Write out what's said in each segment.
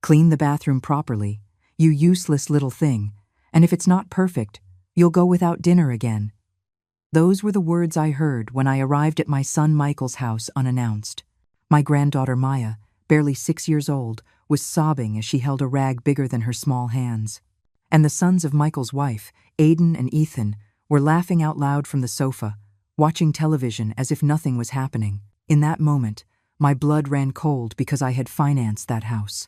Clean the bathroom properly, you useless little thing, and if it's not perfect, you'll go without dinner again." Those were the words I heard when I arrived at my son Michael's house unannounced. My granddaughter Maya, barely 6 years old, was sobbing as she held a rag bigger than her small hands. And the sons of Michael's wife, Aiden and Ethan, were laughing out loud from the sofa, watching television as if nothing was happening. In that moment, my blood ran cold because I had financed that house.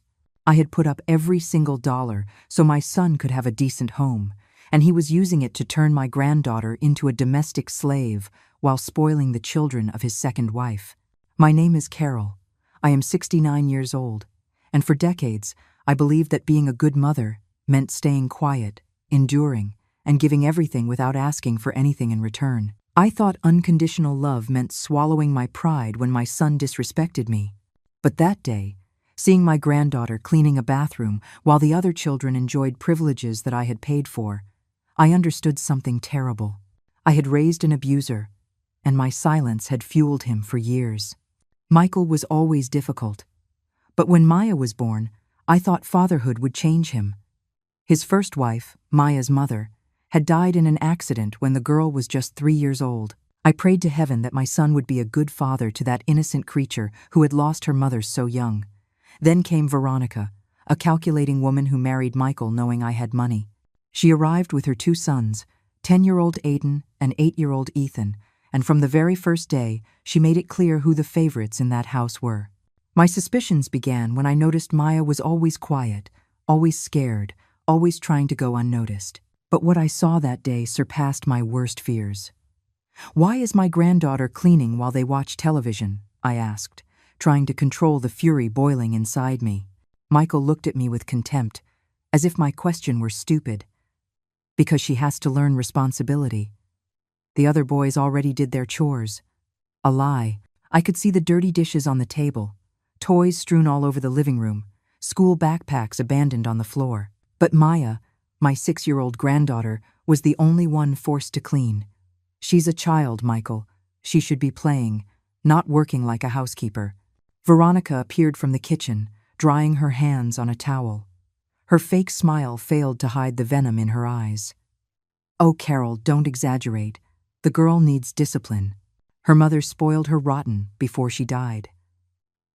I had put up every single dollar so my son could have a decent home, and he was using it to turn my granddaughter into a domestic slave while spoiling the children of his second wife. My name is Carol. I am 69 years old, and for decades, I believed that being a good mother meant staying quiet, enduring, and giving everything without asking for anything in return. I thought unconditional love meant swallowing my pride when my son disrespected me. But that day, seeing my granddaughter cleaning a bathroom while the other children enjoyed privileges that I had paid for, I understood something terrible. I had raised an abuser, and my silence had fueled him for years. Michael was always difficult, but when Maya was born, I thought fatherhood would change him. His first wife, Maya's mother, had died in an accident when the girl was just 3 years old. I prayed to heaven that my son would be a good father to that innocent creature who had lost her mother so young. Then came Veronica, a calculating woman who married Michael knowing I had money. She arrived with her 2 sons, 10-year-old Aiden and 8-year-old Ethan, and from the very first day, she made it clear who the favorites in that house were. My suspicions began when I noticed Maya was always quiet, always scared, always trying to go unnoticed. But what I saw that day surpassed my worst fears. "Why is my granddaughter cleaning while they watch television?" I asked, trying to control the fury boiling inside me. Michael looked at me with contempt, as if my question were stupid. "Because she has to learn responsibility. The other boys already did their chores." A lie. I could see the dirty dishes on the table, toys strewn all over the living room, school backpacks abandoned on the floor. But Maya, my 6-year-old granddaughter, was the only one forced to clean. "She's a child, Michael. She should be playing, not working like a housekeeper." Veronica appeared from the kitchen, drying her hands on a towel. Her fake smile failed to hide the venom in her eyes. "Oh, Carol, don't exaggerate. The girl needs discipline. Her mother spoiled her rotten before she died."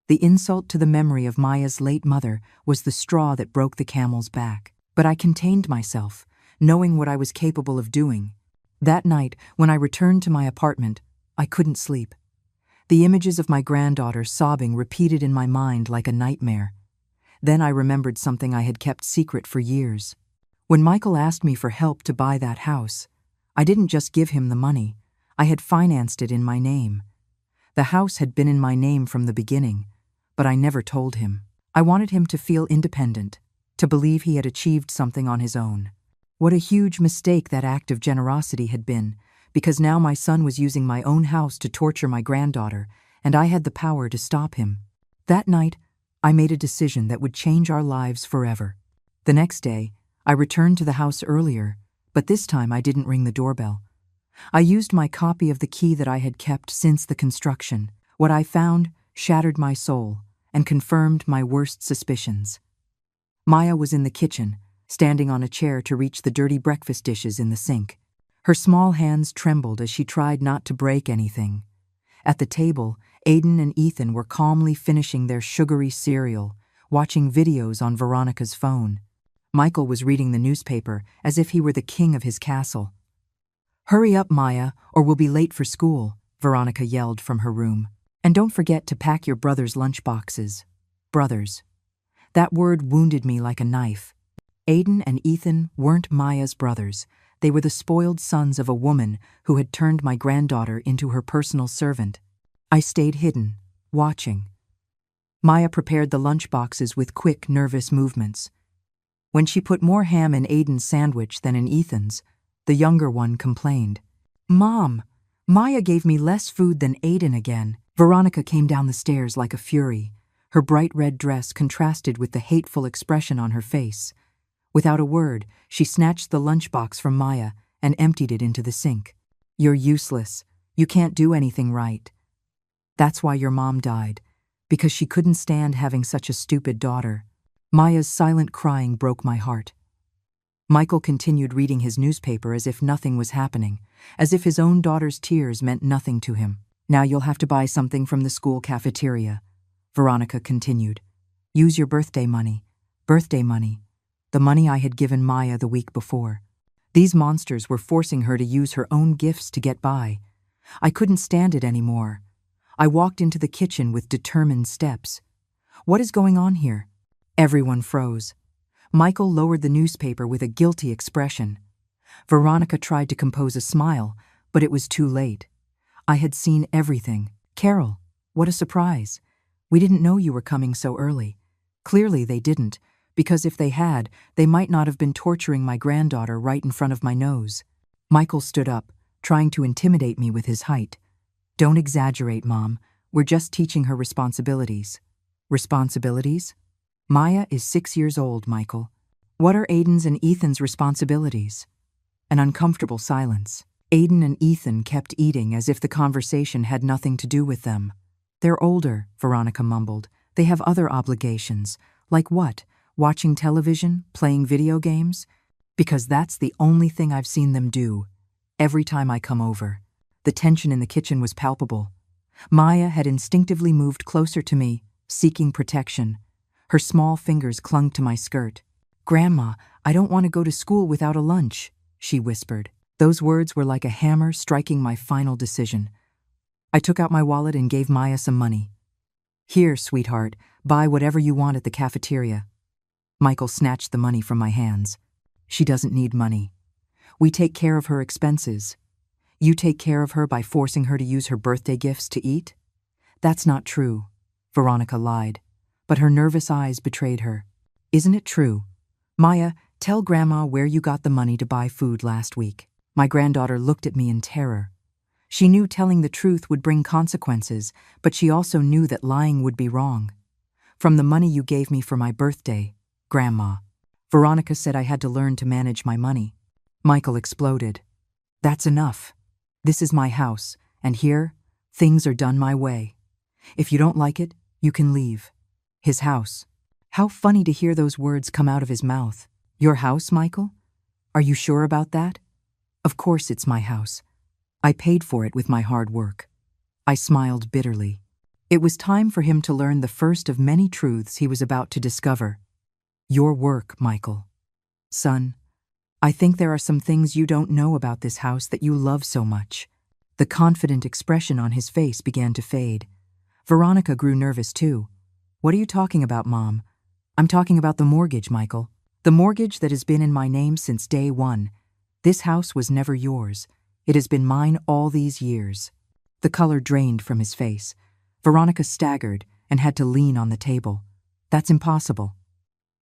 The insult to the memory of Maya's late mother was the straw that broke the camel's back. But I contained myself, knowing what I was capable of doing. That night, when I returned to my apartment, I couldn't sleep. The images of my granddaughter sobbing repeated in my mind like a nightmare. Then I remembered something I had kept secret for years. When Michael asked me for help to buy that house, I didn't just give him the money. I had financed it in my name. The house had been in my name from the beginning, but I never told him. I wanted him to feel independent, to believe he had achieved something on his own. What a huge mistake that act of generosity had been, because now my son was using my own house to torture my granddaughter, and I had the power to stop him. That night, I made a decision that would change our lives forever. The next day, I returned to the house earlier, but this time I didn't ring the doorbell. I used my copy of the key that I had kept since the construction. What I found shattered my soul and confirmed my worst suspicions. Maya was in the kitchen, standing on a chair to reach the dirty breakfast dishes in the sink. Her small hands trembled as she tried not to break anything. At the table, Aiden and Ethan were calmly finishing their sugary cereal, watching videos on Veronica's phone. Michael was reading the newspaper as if he were the king of his castle. "Hurry up, Maya, or we'll be late for school," Veronica yelled from her room. "And don't forget to pack your brother's lunchboxes." Brothers. That word wounded me like a knife. Aiden and Ethan weren't Maya's brothers. They were the spoiled sons of a woman who had turned my granddaughter into her personal servant. I stayed hidden, watching. Maya prepared the lunchboxes with quick, nervous movements. When she put more ham in Aiden's sandwich than in Ethan's, the younger one complained. "Mom, Maya gave me less food than Aiden again." Veronica came down the stairs like a fury. Her bright red dress contrasted with the hateful expression on her face. Without a word, she snatched the lunchbox from Maya and emptied it into the sink. "You're useless. You can't do anything right. That's why your mom died, because she couldn't stand having such a stupid daughter." Maya's silent crying broke my heart. Michael continued reading his newspaper as if nothing was happening, as if his own daughter's tears meant nothing to him. Now you'll have to buy something from the school cafeteria, Veronica continued. Use your birthday money. Birthday money. The money I had given Maya the week before. These monsters were forcing her to use her own gifts to get by. I couldn't stand it anymore. I walked into the kitchen with determined steps. What is going on here? Everyone froze. Michael lowered the newspaper with a guilty expression. Veronica tried to compose a smile, but it was too late. I had seen everything. Carol, what a surprise. We didn't know you were coming so early. Clearly they didn't, because if they had, they might not have been torturing my granddaughter right in front of my nose. Michael stood up, trying to intimidate me with his height. Don't exaggerate, Mom. We're just teaching her responsibilities. Responsibilities? Maya is 6 years old, Michael. What are Aiden's and Ethan's responsibilities? An uncomfortable silence. Aiden and Ethan kept eating as if the conversation had nothing to do with them. They're older, Veronica mumbled. They have other obligations. Like what? Watching television? Playing video games? Because that's the only thing I've seen them do. Every time I come over. The tension in the kitchen was palpable. Maya had instinctively moved closer to me, seeking protection. Her small fingers clung to my skirt. Grandma, I don't want to go to school without a lunch, she whispered. Those words were like a hammer striking my final decision. I took out my wallet and gave Maya some money. Here, sweetheart, buy whatever you want at the cafeteria. Michael snatched the money from my hands. She doesn't need money. We take care of her expenses. You take care of her by forcing her to use her birthday gifts to eat? That's not true, Veronica lied, but her nervous eyes betrayed her. Isn't it true? Maya, tell Grandma where you got the money to buy food last week. My granddaughter looked at me in terror. She knew telling the truth would bring consequences, but she also knew that lying would be wrong. From the money you gave me for my birthday, Grandma. Veronica said I had to learn to manage my money. Michael exploded. That's enough. This is my house, and here, things are done my way. If you don't like it, you can leave. His house. How funny to hear those words come out of his mouth. Your house, Michael? Are you sure about that? Of course it's my house. I paid for it with my hard work. I smiled bitterly. It was time for him to learn the first of many truths he was about to discover. Your work, Michael. Son, I think there are some things you don't know about this house that you love so much. The confident expression on his face began to fade. Veronica grew nervous too. What are you talking about, Mom? I'm talking about the mortgage, Michael. The mortgage that has been in my name since day one. This house was never yours. It has been mine all these years. The color drained from his face. Veronica staggered and had to lean on the table. That's impossible.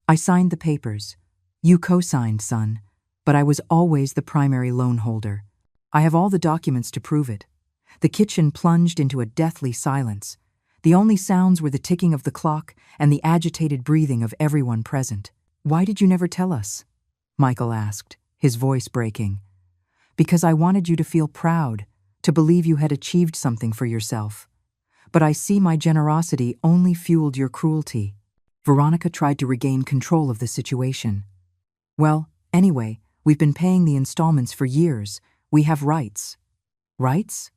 I signed the papers. You co-signed, son, but I was always the primary loan holder. I have all the documents to prove it. The kitchen plunged into a deathly silence. The only sounds were the ticking of the clock and the agitated breathing of everyone present. Why did you never tell us? Michael asked, his voice breaking. Because I wanted you to feel proud, to believe you had achieved something for yourself. But I see my generosity only fueled your cruelty. Veronica tried to regain control of the situation. Well, anyway, we've been paying the installments for years. We have rights. Rights?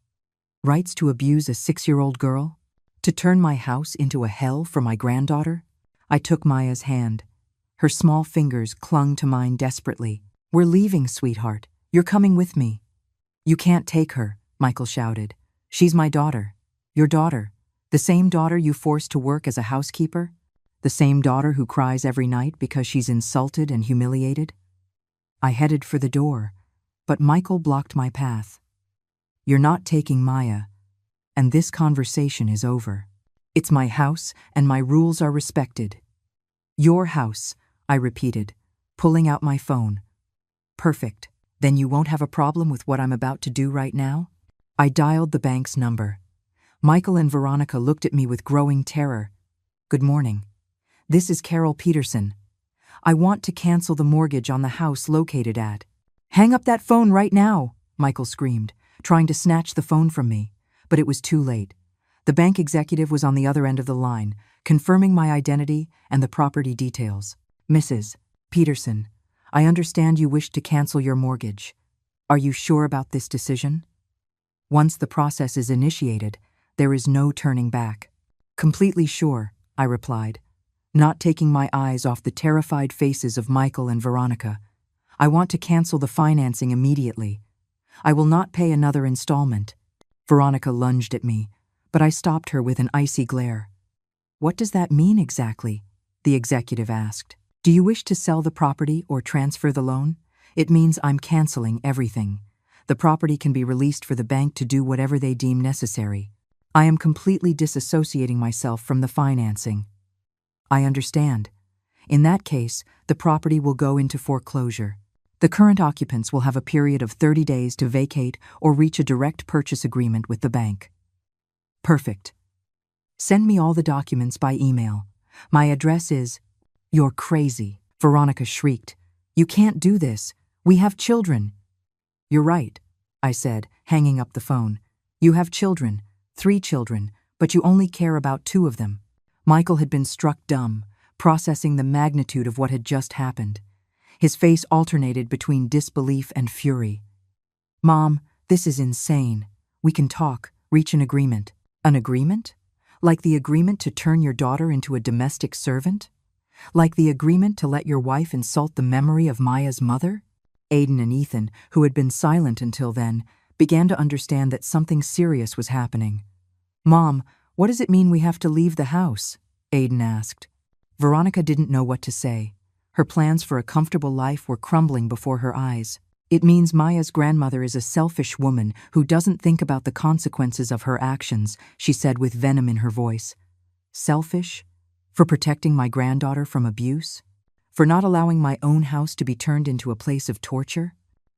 Rights to abuse a 6-year-old girl? To turn my house into a hell for my granddaughter? I took Maya's hand. Her small fingers clung to mine desperately. We're leaving, sweetheart. You're coming with me. You can't take her, Michael shouted. She's my daughter. Your daughter. The same daughter you forced to work as a housekeeper? The same daughter who cries every night because she's insulted and humiliated? I headed for the door, but Michael blocked my path. You're not taking Maya, and this conversation is over. It's my house, and my rules are respected. Your house, I repeated, pulling out my phone. Perfect. Then you won't have a problem with what I'm about to do right now? I dialed the bank's number. Michael and Veronica looked at me with growing terror. Good morning. This is Carol Peterson. I want to cancel the mortgage on the house located at. Hang up that phone right now, Michael screamed, trying to snatch the phone from me. But it was too late. The bank executive was on the other end of the line, confirming my identity and the property details. Mrs. Peterson, I understand you wish to cancel your mortgage. Are you sure about this decision? Once the process is initiated, there is no turning back. Completely sure, I replied, not taking my eyes off the terrified faces of Michael and Veronica. I want to cancel the financing immediately. I will not pay another installment. Veronica lunged at me, but I stopped her with an icy glare. What does that mean exactly? The executive asked. Do you wish to sell the property or transfer the loan? It means I'm canceling everything. The property can be released for the bank to do whatever they deem necessary. I am completely disassociating myself from the financing. I understand. In that case, the property will go into foreclosure. The current occupants will have a period of 30 days to vacate or reach a direct purchase agreement with the bank. Perfect. Send me all the documents by email. My address is… You're crazy, Veronica shrieked. You can't do this. We have children. You're right, I said, hanging up the phone. You have children, 3 children, but you only care about 2 of them. Michael had been struck dumb, processing the magnitude of what had just happened. His face alternated between disbelief and fury. Mom, this is insane. We can talk, reach an agreement. An agreement? Like the agreement to turn your daughter into a domestic servant? Like the agreement to let your wife insult the memory of Maya's mother? Aiden and Ethan, who had been silent until then, began to understand that something serious was happening. Mom, what does it mean we have to leave the house? Aiden asked. Veronica didn't know what to say. Her plans for a comfortable life were crumbling before her eyes. It means Maya's grandmother is a selfish woman who doesn't think about the consequences of her actions, she said with venom in her voice. Selfish? For protecting my granddaughter from abuse? For not allowing my own house to be turned into a place of torture?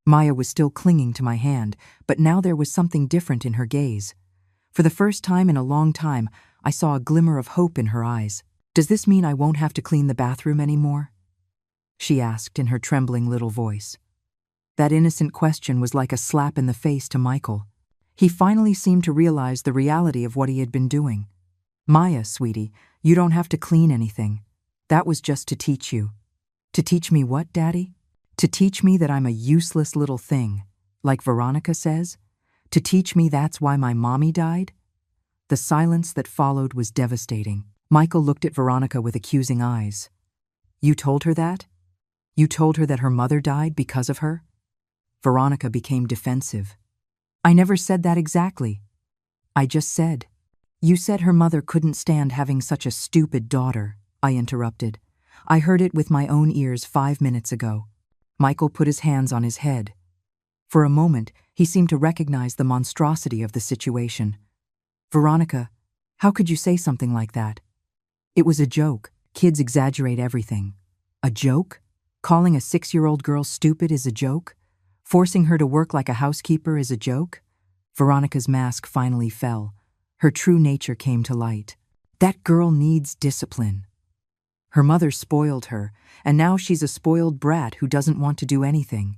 Maya was still clinging to my hand, but now there was something different in her gaze. For the first time in a long time, I saw a glimmer of hope in her eyes. Does this mean I won't have to clean the bathroom anymore? She asked in her trembling little voice. That innocent question was like a slap in the face to Michael. He finally seemed to realize the reality of what he had been doing. Maya, sweetie, you don't have to clean anything. That was just to teach you. To teach me what, Daddy? To teach me that I'm a useless little thing, like Veronica says? To teach me that's why my mommy died? The silence that followed was devastating. Michael looked at Veronica with accusing eyes. You told her that? You told her that her mother died because of her? Veronica became defensive. I never said that exactly. I just said. You said her mother couldn't stand having such a stupid daughter, I interrupted. I heard it with my own ears 5 minutes ago. Michael put his hands on his head. For a moment, he seemed to recognize the monstrosity of the situation. Veronica, how could you say something like that? It was a joke. Kids exaggerate everything. A joke? Calling a 6-year-old girl stupid is a joke? Forcing her to work like a housekeeper is a joke? Veronica's mask finally fell. Her true nature came to light. That girl needs discipline. Her mother spoiled her, and now she's a spoiled brat who doesn't want to do anything.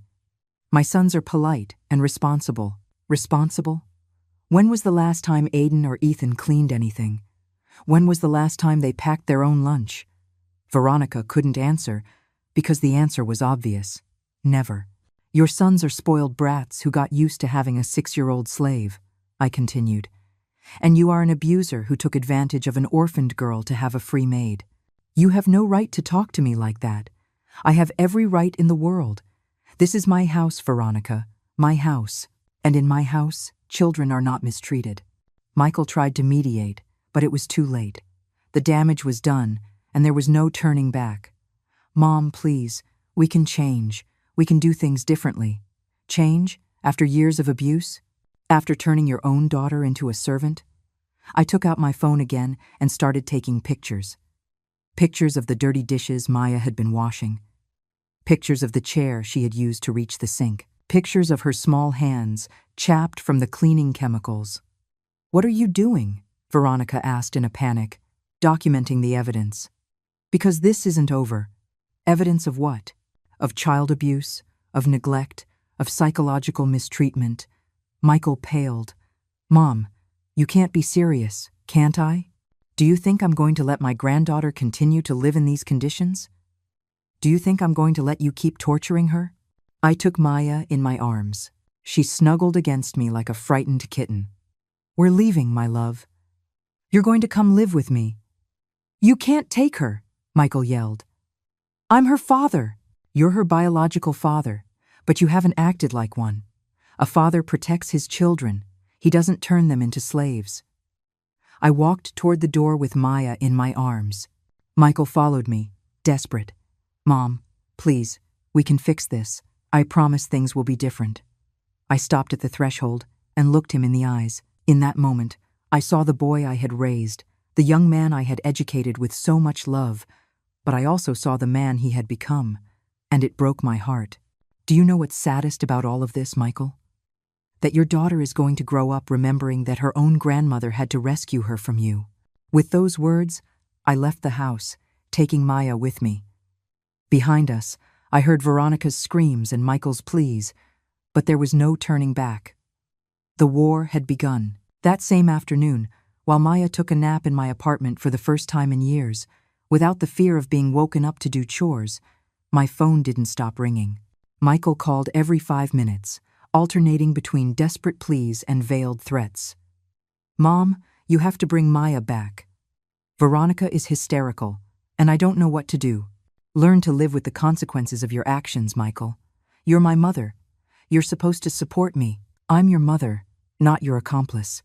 My sons are polite and responsible. Responsible? When was the last time Aiden or Ethan cleaned anything? When was the last time they packed their own lunch? Veronica couldn't answer, because the answer was obvious. Never. Your sons are spoiled brats who got used to having a 6-year-old slave, I continued. And you are an abuser who took advantage of an orphaned girl to have a free maid. You have no right to talk to me like that. I have every right in the world. This is my house, Veronica, my house. And in my house, children are not mistreated. Michael tried to mediate, but it was too late. The damage was done, and there was no turning back. Mom, please, we can change. We can do things differently. Change? After years of abuse? After turning your own daughter into a servant? I took out my phone again and started taking pictures. Pictures of the dirty dishes Maya had been washing. Pictures of the chair she had used to reach the sink. Pictures of her small hands, chapped from the cleaning chemicals. What are you doing? Veronica asked in a panic, documenting the evidence. Because this isn't over. Evidence of what? Of child abuse, of neglect, of psychological mistreatment. Michael paled. Mom, you can't be serious, can't I? Do you think I'm going to let my granddaughter continue to live in these conditions? Do you think I'm going to let you keep torturing her? I took Maya in my arms. She snuggled against me like a frightened kitten. We're leaving, my love. You're going to come live with me. You can't take her, Michael yelled. I'm her father. You're her biological father, but you haven't acted like one. A father protects his children. He doesn't turn them into slaves. I walked toward the door with Maya in my arms. Michael followed me, desperate. Mom, please, we can fix this. I promise things will be different. I stopped at the threshold and looked him in the eyes. In that moment, I saw the boy I had raised, the young man I had educated with so much love, but I also saw the man he had become, and it broke my heart. Do you know what's saddest about all of this, Michael? That your daughter is going to grow up remembering that her own grandmother had to rescue her from you. With those words, I left the house, taking Maya with me. Behind us, I heard Veronica's screams and Michael's pleas, but there was no turning back. The war had begun. That same afternoon, while Maya took a nap in my apartment for the first time in years, without the fear of being woken up to do chores, my phone didn't stop ringing. Michael called every 5 minutes, alternating between desperate pleas and veiled threats. Mom, you have to bring Maya back. Veronica is hysterical, and I don't know what to do. Learn to live with the consequences of your actions, Michael. You're my mother. You're supposed to support me. I'm your mother, not your accomplice.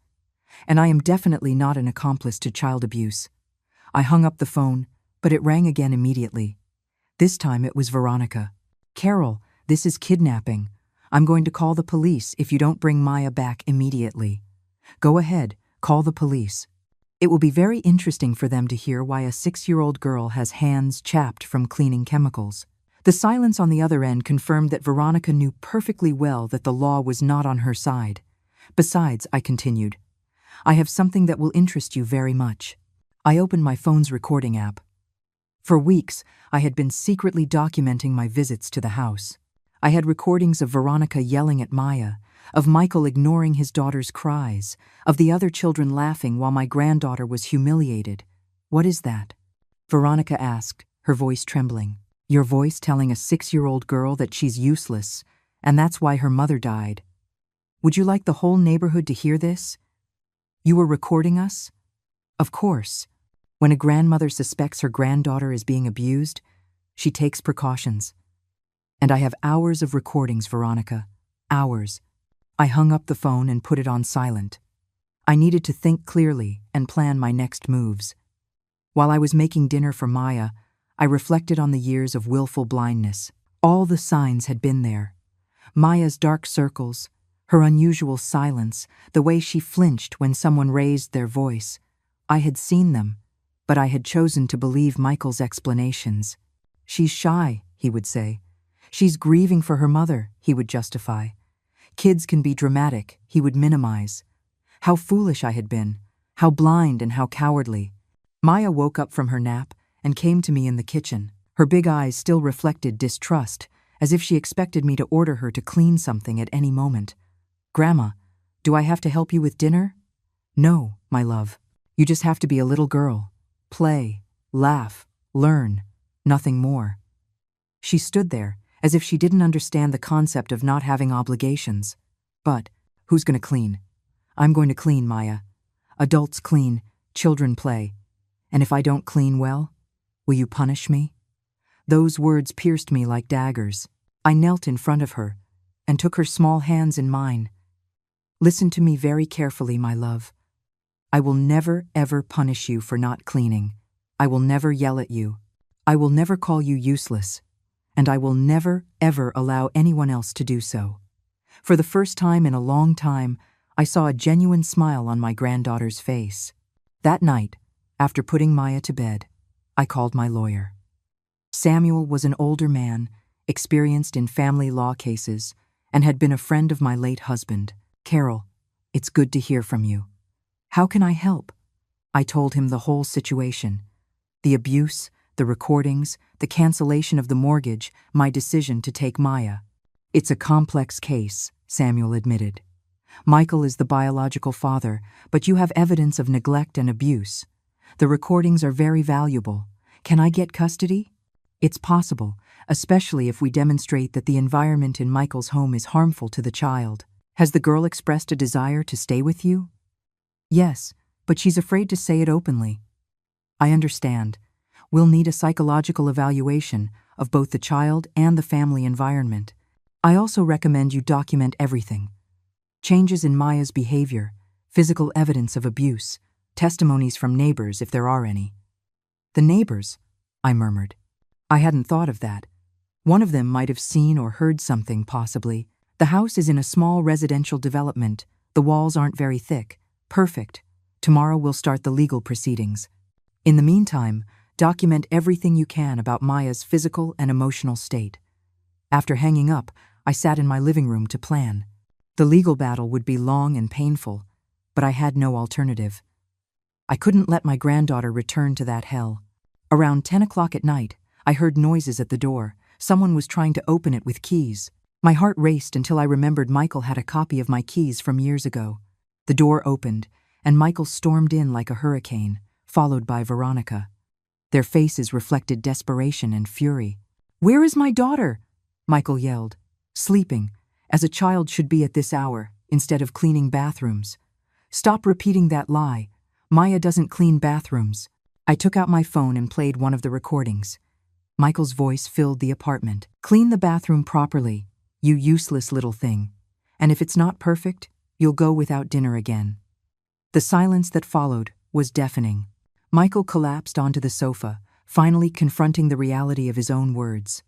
And I am definitely not an accomplice to child abuse. I hung up the phone, but it rang again immediately. This time it was Veronica. Carol, this is kidnapping. I'm going to call the police if you don't bring Maya back immediately. Go ahead, call the police. It will be very interesting for them to hear why a 6-year-old girl has hands chapped from cleaning chemicals. The silence on the other end confirmed that Veronica knew perfectly well that the law was not on her side. Besides, I continued, I have something that will interest you very much. I opened my phone's recording app. For weeks, I had been secretly documenting my visits to the house. I had recordings of Veronica yelling at Maya, of Michael ignoring his daughter's cries, of the other children laughing while my granddaughter was humiliated. What is that? Veronica asked, her voice trembling. Your voice telling a 6-year-old girl that she's useless, and that's why her mother died. Would you like the whole neighborhood to hear this? You were recording us? Of course. When a grandmother suspects her granddaughter is being abused, she takes precautions. And I have hours of recordings, Veronica. Hours. I hung up the phone and put it on silent. I needed to think clearly and plan my next moves. While I was making dinner for Maya, I reflected on the years of willful blindness. All the signs had been there. Maya's dark circles, her unusual silence, the way she flinched when someone raised their voice. I had seen them, but I had chosen to believe Michael's explanations. She's shy, he would say. She's grieving for her mother, he would justify. Kids can be dramatic, he would minimize. How foolish I had been, how blind and how cowardly. Maya woke up from her nap and came to me in the kitchen. Her big eyes still reflected distrust, as if she expected me to order her to clean something at any moment. Grandma, do I have to help you with dinner? No, my love. You just have to be a little girl. Play, laugh, learn, nothing more. She stood there, as if she didn't understand the concept of not having obligations. But, who's going to clean? I'm going to clean, Maya. Adults clean, children play. And if I don't clean well, will you punish me? Those words pierced me like daggers. I knelt in front of her and took her small hands in mine. Listen to me very carefully, my love. I will never, ever punish you for not cleaning. I will never yell at you. I will never call you useless. And I will never, ever allow anyone else to do so. For the first time in a long time, I saw a genuine smile on my granddaughter's face. That night, after putting Maya to bed, I called my lawyer. Samuel was an older man, experienced in family law cases, and had been a friend of my late husband. Carol, it's good to hear from you. How can I help? I told him the whole situation. The abuse, the recordings, the cancellation of the mortgage, my decision to take Maya. It's a complex case, Samuel admitted. Michael is the biological father, but you have evidence of neglect and abuse. The recordings are very valuable. Can I get custody? It's possible, especially if we demonstrate that the environment in Michael's home is harmful to the child. Has the girl expressed a desire to stay with you? Yes, but she's afraid to say it openly. I understand. We'll need a psychological evaluation of both the child and the family environment. I also recommend you document everything. Changes in Maya's behavior, physical evidence of abuse, testimonies from neighbors if there are any. The neighbors, I murmured. I hadn't thought of that. One of them might have seen or heard something, possibly. The house is in a small residential development. The walls aren't very thick. Perfect. Tomorrow we'll start the legal proceedings. In the meantime, document everything you can about Maya's physical and emotional state. After hanging up, I sat in my living room to plan. The legal battle would be long and painful, but I had no alternative. I couldn't let my granddaughter return to that hell. Around 10 o'clock at night, I heard noises at the door. Someone was trying to open it with keys. My heart raced until I remembered Michael had a copy of my keys from years ago. The door opened, and Michael stormed in like a hurricane, followed by Veronica. Their faces reflected desperation and fury. "Where is my daughter?" Michael yelled. "Sleeping, as a child should be at this hour, instead of cleaning bathrooms. Stop repeating that lie. Maya doesn't clean bathrooms." I took out my phone and played one of the recordings. Michael's voice filled the apartment. "Clean the bathroom properly, you useless little thing. And if it's not perfect, you'll go without dinner again." The silence that followed was deafening. Michael collapsed onto the sofa, finally confronting the reality of his own words.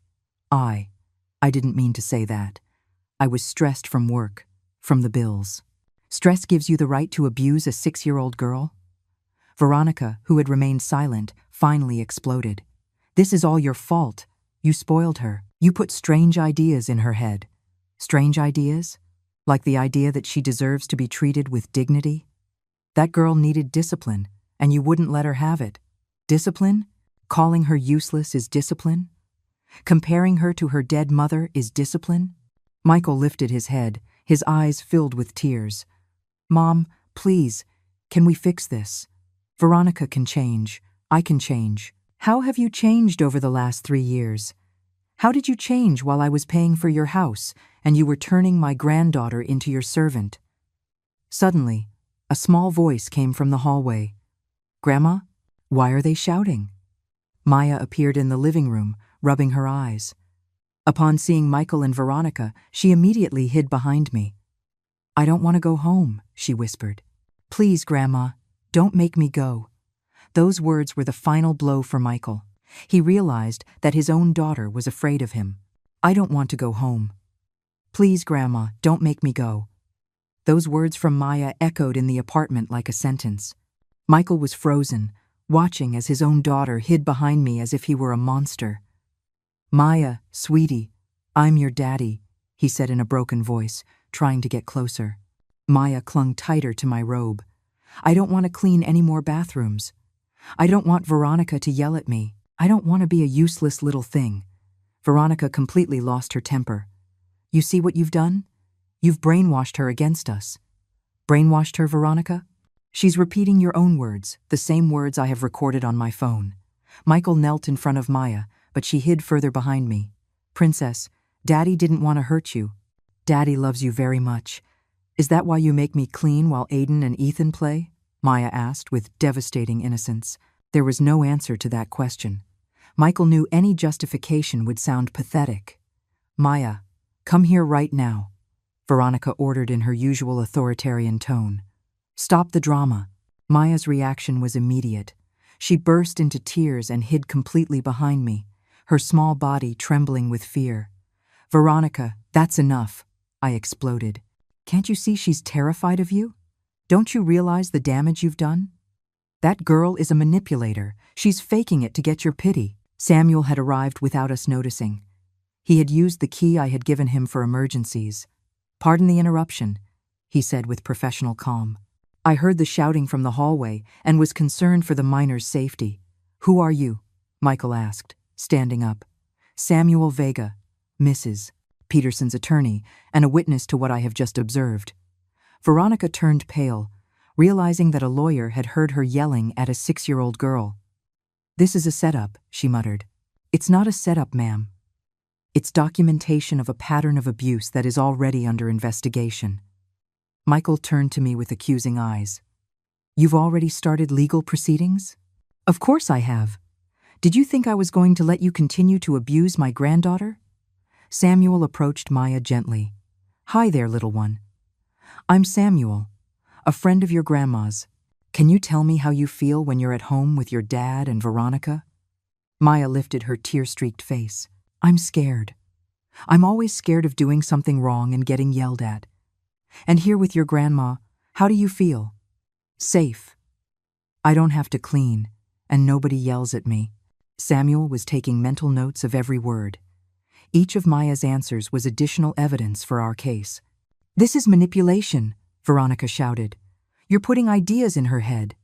I didn't mean to say that. I was stressed from work, from the bills. Stress gives you the right to abuse a 6-year-old girl? Veronica, who had remained silent, finally exploded. "This is all your fault. You spoiled her. You put strange ideas in her head." Strange ideas? Like the idea that she deserves to be treated with dignity? That girl needed discipline, and you wouldn't let her have it. Discipline? Calling her useless is discipline? Comparing her to her dead mother is discipline? Michael lifted his head, his eyes filled with tears. "Mom, please, can we fix this? Veronica can change. I can change. How have you changed over the last 3 years? How did you change while I was paying for your house and you were turning my granddaughter into your servant?" Suddenly, a small voice came from the hallway. "Grandma, why are they shouting?" Maya appeared in the living room, rubbing her eyes. Upon seeing Michael and Veronica, she immediately hid behind me. "I don't want to go home," she whispered. "Please, Grandma, don't make me go." Those words were the final blow for Michael. He realized that his own daughter was afraid of him. "I don't want to go home." "Please, Grandma, don't make me go." Those words from Maya echoed in the apartment like a sentence. Michael was frozen, watching as his own daughter hid behind me as if he were a monster. "Maya, sweetie, I'm your daddy," he said in a broken voice, trying to get closer. Maya clung tighter to my robe. "I don't want to clean any more bathrooms. I don't want Veronica to yell at me. I don't want to be a useless little thing." Veronica completely lost her temper. "You see what you've done? You've brainwashed her against us." "Brainwashed her, Veronica?" "She's repeating your own words, the same words I have recorded on my phone." Michael knelt in front of Maya, but she hid further behind me. "Princess, Daddy didn't want to hurt you. Daddy loves you very much. Is that why you make me clean while Aiden and Ethan play?" Maya asked with devastating innocence. There was no answer to that question. Michael knew any justification would sound pathetic. "Maya, come here right now," Veronica ordered in her usual authoritarian tone. "Stop the drama." Maya's reaction was immediate. She burst into tears and hid completely behind me, her small body trembling with fear. "Veronica, that's enough," I exploded. "Can't you see she's terrified of you? Don't you realize the damage you've done? That girl is a manipulator. She's faking it to get your pity." Samuel had arrived without us noticing. He had used the key I had given him for emergencies. "Pardon the interruption," he said with professional calm. I heard the shouting from the hallway and was concerned for the minor's safety. "Who are you?" Michael asked, standing up. "Samuel Vega, Mrs. Peterson's attorney, and a witness to what I have just observed." Veronica turned pale. realizing that a lawyer had heard her yelling at a 6-year-old girl. "This is a setup," she muttered. "It's not a setup, ma'am. It's documentation of a pattern of abuse that is already under investigation." Michael turned to me with accusing eyes. "You've already started legal proceedings?" "Of course I have. Did you think I was going to let you continue to abuse my granddaughter?" Samuel approached Maya gently. "Hi there, little one. I'm Samuel, a friend of your grandma's. Can you tell me how you feel when you're at home with your dad and Veronica?" Maya lifted her tear-streaked face. "I'm scared. I'm always scared of doing something wrong and getting yelled at. And here with your grandma, how do you feel?" "Safe. I don't have to clean, and nobody yells at me." Samuel was taking mental notes of every word. Each of Maya's answers was additional evidence for our case. "This is manipulation," Veronica shouted. "You're putting ideas in her head."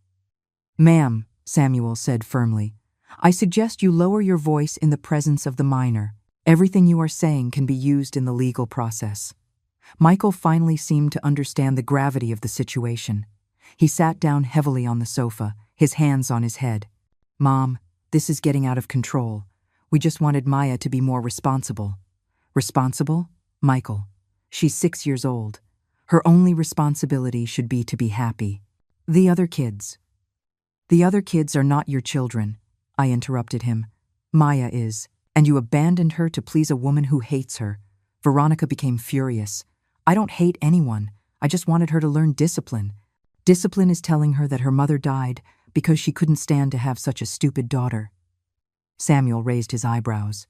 "Ma'am," Samuel said firmly, "I suggest you lower your voice in the presence of the minor. Everything you are saying can be used in the legal process." Michael finally seemed to understand the gravity of the situation. He sat down heavily on the sofa, his hands on his head. "Mom, this is getting out of control. We just wanted Maya to be more responsible." "Responsible? Michael, she's 6 years old. Her only responsibility should be to be happy. The other kids." "The other kids are not your children," I interrupted him. "Maya is, and you abandoned her to please a woman who hates her." Veronica became furious. "I don't hate anyone. I just wanted her to learn discipline. Discipline is telling her that her mother died because she couldn't stand to have such a stupid daughter." Samuel raised his eyebrows.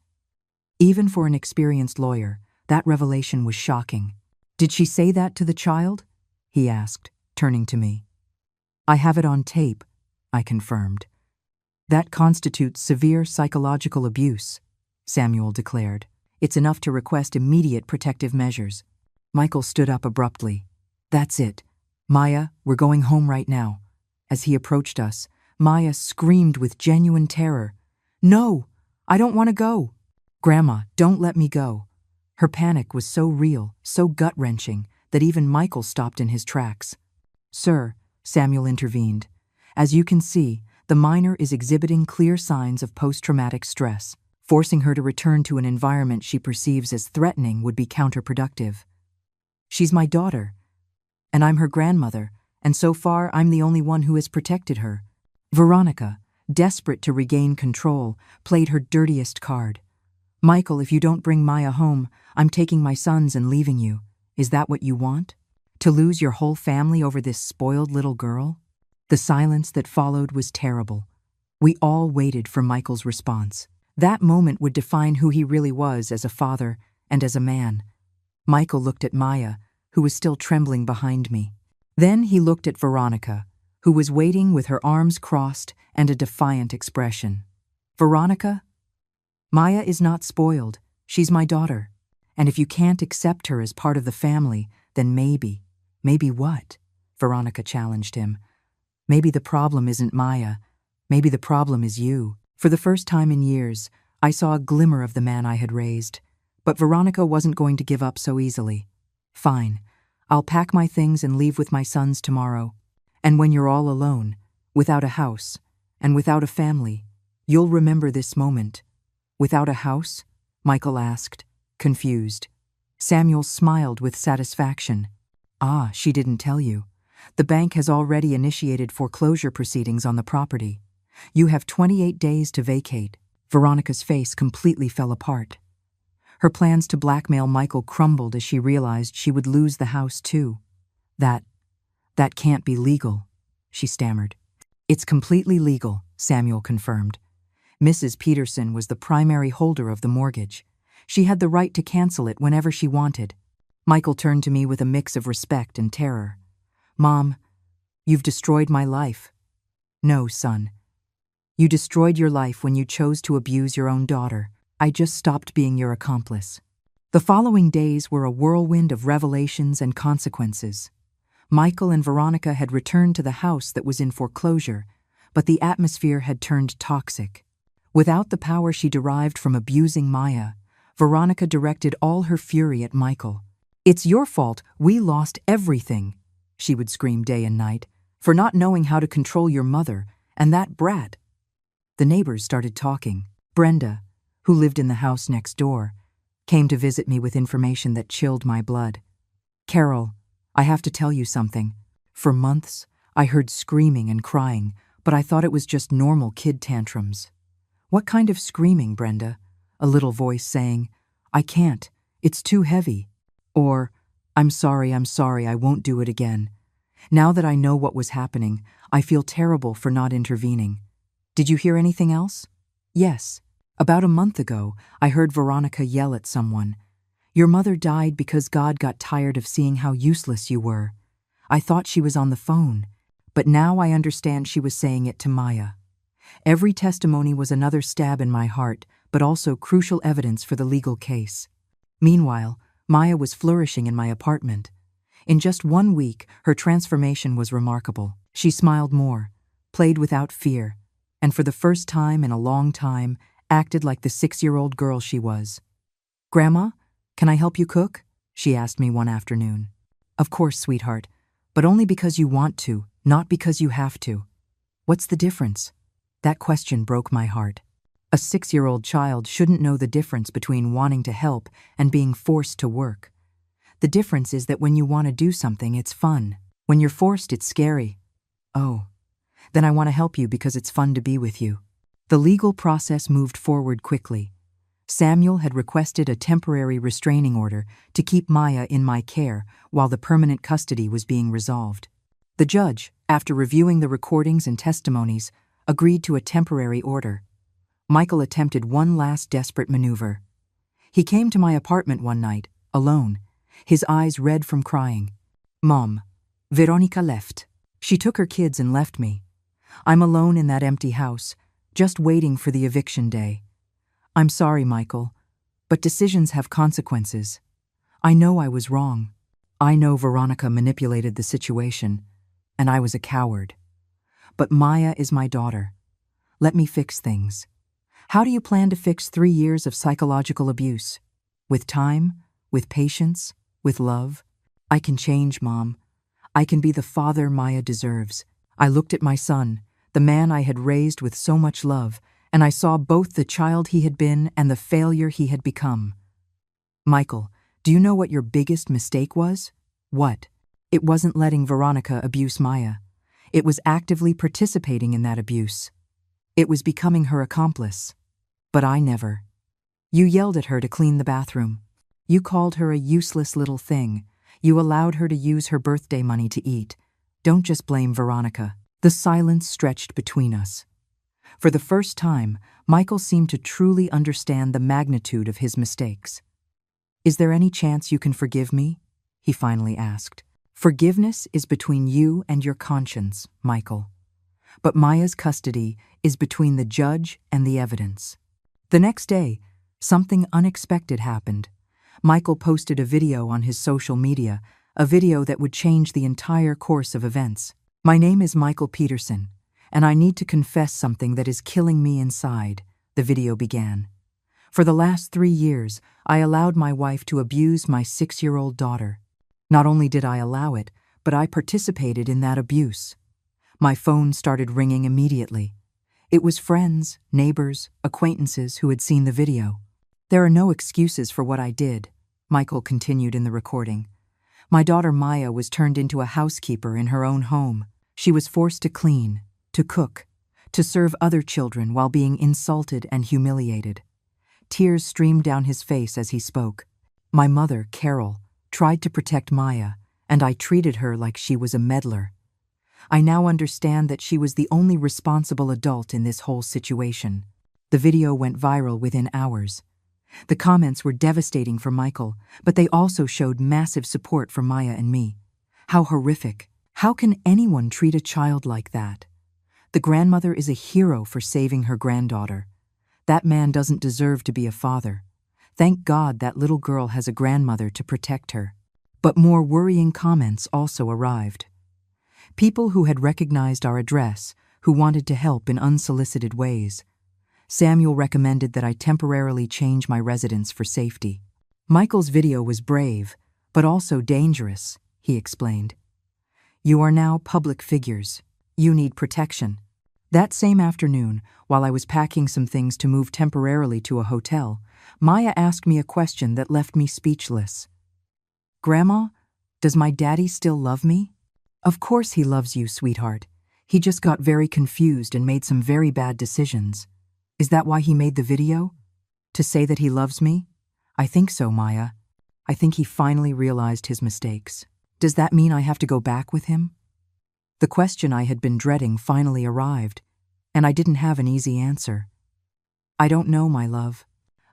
Even for an experienced lawyer, that revelation was shocking. "Did she say that to the child?" he asked, turning to me. "I have it on tape," I confirmed. "That constitutes severe psychological abuse," Samuel declared. "It's enough to request immediate protective measures." Michael stood up abruptly. "That's it. Maya, we're going home right now." As he approached us, Maya screamed with genuine terror. "No, I don't want to go. Grandma, don't let me go." Her panic was so real, so gut-wrenching, that even Michael stopped in his tracks. "Sir," Samuel intervened, "as you can see, the minor is exhibiting clear signs of post-traumatic stress. Forcing her to return to an environment she perceives as threatening would be counterproductive. She's my daughter, and I'm her grandmother, and so far I'm the only one who has protected her." Veronica, desperate to regain control, played her dirtiest card. "Michael, if you don't bring Maya home, I'm taking my sons and leaving you. Is that what you want? To lose your whole family over this spoiled little girl?" The silence that followed was terrible. We all waited for Michael's response. That moment would define who he really was as a father and as a man. Michael looked at Maya, who was still trembling behind me. Then he looked at Veronica, who was waiting with her arms crossed and a defiant expression. "Veronica, Maya is not spoiled. She's my daughter. And if you can't accept her as part of the family, then maybe what?" Veronica challenged him. "Maybe the problem isn't Maya. Maybe the problem is you." For the first time in years, I saw a glimmer of the man I had raised. But Veronica wasn't going to give up so easily. "Fine. I'll pack my things and leave with my sons tomorrow. And when you're all alone, without a house, and without a family, you'll remember this moment." "Without a house?" Michael asked, confused. Samuel smiled with satisfaction. "Ah, she didn't tell you. The bank has already initiated foreclosure proceedings on the property. You have 28 days to vacate." Veronica's face completely fell apart. Her plans to blackmail Michael crumbled as she realized she would lose the house too. That can't be legal," she stammered. "It's completely legal," Samuel confirmed. "Mrs. Peterson was the primary holder of the mortgage. She had the right to cancel it whenever she wanted." Michael turned to me with a mix of respect and terror. "Mom, you've destroyed my life." "No, son. You destroyed your life when you chose to abuse your own daughter. I just stopped being your accomplice." The following days were a whirlwind of revelations and consequences. Michael and Veronica had returned to the house that was in foreclosure, but the atmosphere had turned toxic. Without the power she derived from abusing Maya, Veronica directed all her fury at Michael. "It's your fault. We lost everything," she would scream day and night. For not knowing how to control your mother and that brat." The neighbors started talking. Brenda, who lived in the house next door, came to visit me with information that chilled my blood. "Carol, I have to tell you something. For months, I heard screaming and crying, but I thought it was just normal kid tantrums." "What kind of screaming, Brenda?" A little voice saying, "I can't, it's too heavy." Or, I'm sorry, I won't do it again." Now that I know what was happening, I feel terrible for not intervening. "Did you hear anything else?" "Yes. About a month ago, I heard Veronica yell at someone. 'Your mother died because God got tired of seeing how useless you were.' I thought she was on the phone, but now I understand she was saying it to Maya." Every testimony was another stab in my heart, but also crucial evidence for the legal case. Meanwhile, Maya was flourishing in my apartment. In just 1 week, her transformation was remarkable. She smiled more, played without fear, and for the first time in a long time, acted like the 6-year-old girl she was. "Grandma, can I help you cook?" she asked me one afternoon. "Of course, sweetheart, but only because you want to, not because you have to." "What's the difference?" That question broke my heart. A 6-year-old child shouldn't know the difference between wanting to help and being forced to work. The difference is that when you want to do something, it's fun. When you're forced, it's scary. "Oh, then I want to help you because it's fun to be with you." The legal process moved forward quickly. Samuel had requested a temporary restraining order to keep Maya in my care while the permanent custody was being resolved. The judge, after reviewing the recordings and testimonies, agreed to a temporary order. Michael attempted one last desperate maneuver. He came to my apartment one night, alone, his eyes red from crying. "Mom, Veronica left. She took her kids and left me. I'm alone in that empty house, just waiting for the eviction day. I'm sorry, Michael, but decisions have consequences. I know I was wrong. I know Veronica manipulated the situation, and I was a coward. But Maya is my daughter. Let me fix things." How do you plan to fix 3 years of psychological abuse? With time? With patience? With love? "I can change, Mom. I can be the father Maya deserves." I looked at my son, the man I had raised with so much love, and I saw both the child he had been and the failure he had become. "Michael, do you know what your biggest mistake was?" "What?" "It wasn't letting Veronica abuse Maya. It was actively participating in that abuse. It was becoming her accomplice. But I never. You yelled at her to clean the bathroom. You called her a useless little thing. You allowed her to use her birthday money to eat. Don't just blame Veronica." The silence stretched between us. For the first time, Michael seemed to truly understand the magnitude of his mistakes. "Is there any chance you can forgive me?" he finally asked. "Forgiveness is between you and your conscience, Michael. But Maya's custody is between the judge and the evidence." The next day, something unexpected happened. Michael posted a video on his social media, a video that would change the entire course of events. "My name is Michael Peterson, and I need to confess something that is killing me inside," the video began. "For the last 3 years, I allowed my wife to abuse my 6-year-old daughter. Not only did I allow it, but I participated in that abuse." My phone started ringing immediately. It was friends, neighbors, acquaintances who had seen the video. "There are no excuses for what I did," Michael continued in the recording. "My daughter Maya was turned into a housekeeper in her own home. She was forced to clean, to cook, to serve other children while being insulted and humiliated." Tears streamed down his face as he spoke. "My mother, Carol, tried to protect Maya, and I treated her like she was a meddler. I now understand that she was the only responsible adult in this whole situation." The video went viral within hours. The comments were devastating for Michael, but they also showed massive support for Maya and me. How horrific. How can anyone treat a child like that? The grandmother is a hero for saving her granddaughter. That man doesn't deserve to be a father. Thank God that little girl has a grandmother to protect her. But more worrying comments also arrived. People who had recognized our address, who wanted to help in unsolicited ways. Samuel recommended that I temporarily change my residence for safety. "Michael's video was brave, but also dangerous," he explained. You are now public figures. You need protection. That same afternoon, while I was packing some things to move temporarily to a hotel, Maya asked me a question that left me speechless. Grandma, does my daddy still love me? Of course he loves you, sweetheart. He just got very confused and made some very bad decisions. Is that why he made the video? To say that he loves me? I think so, Maya. I think he finally realized his mistakes. Does that mean I have to go back with him? The question I had been dreading finally arrived, and I didn't have an easy answer. I don't know, my love.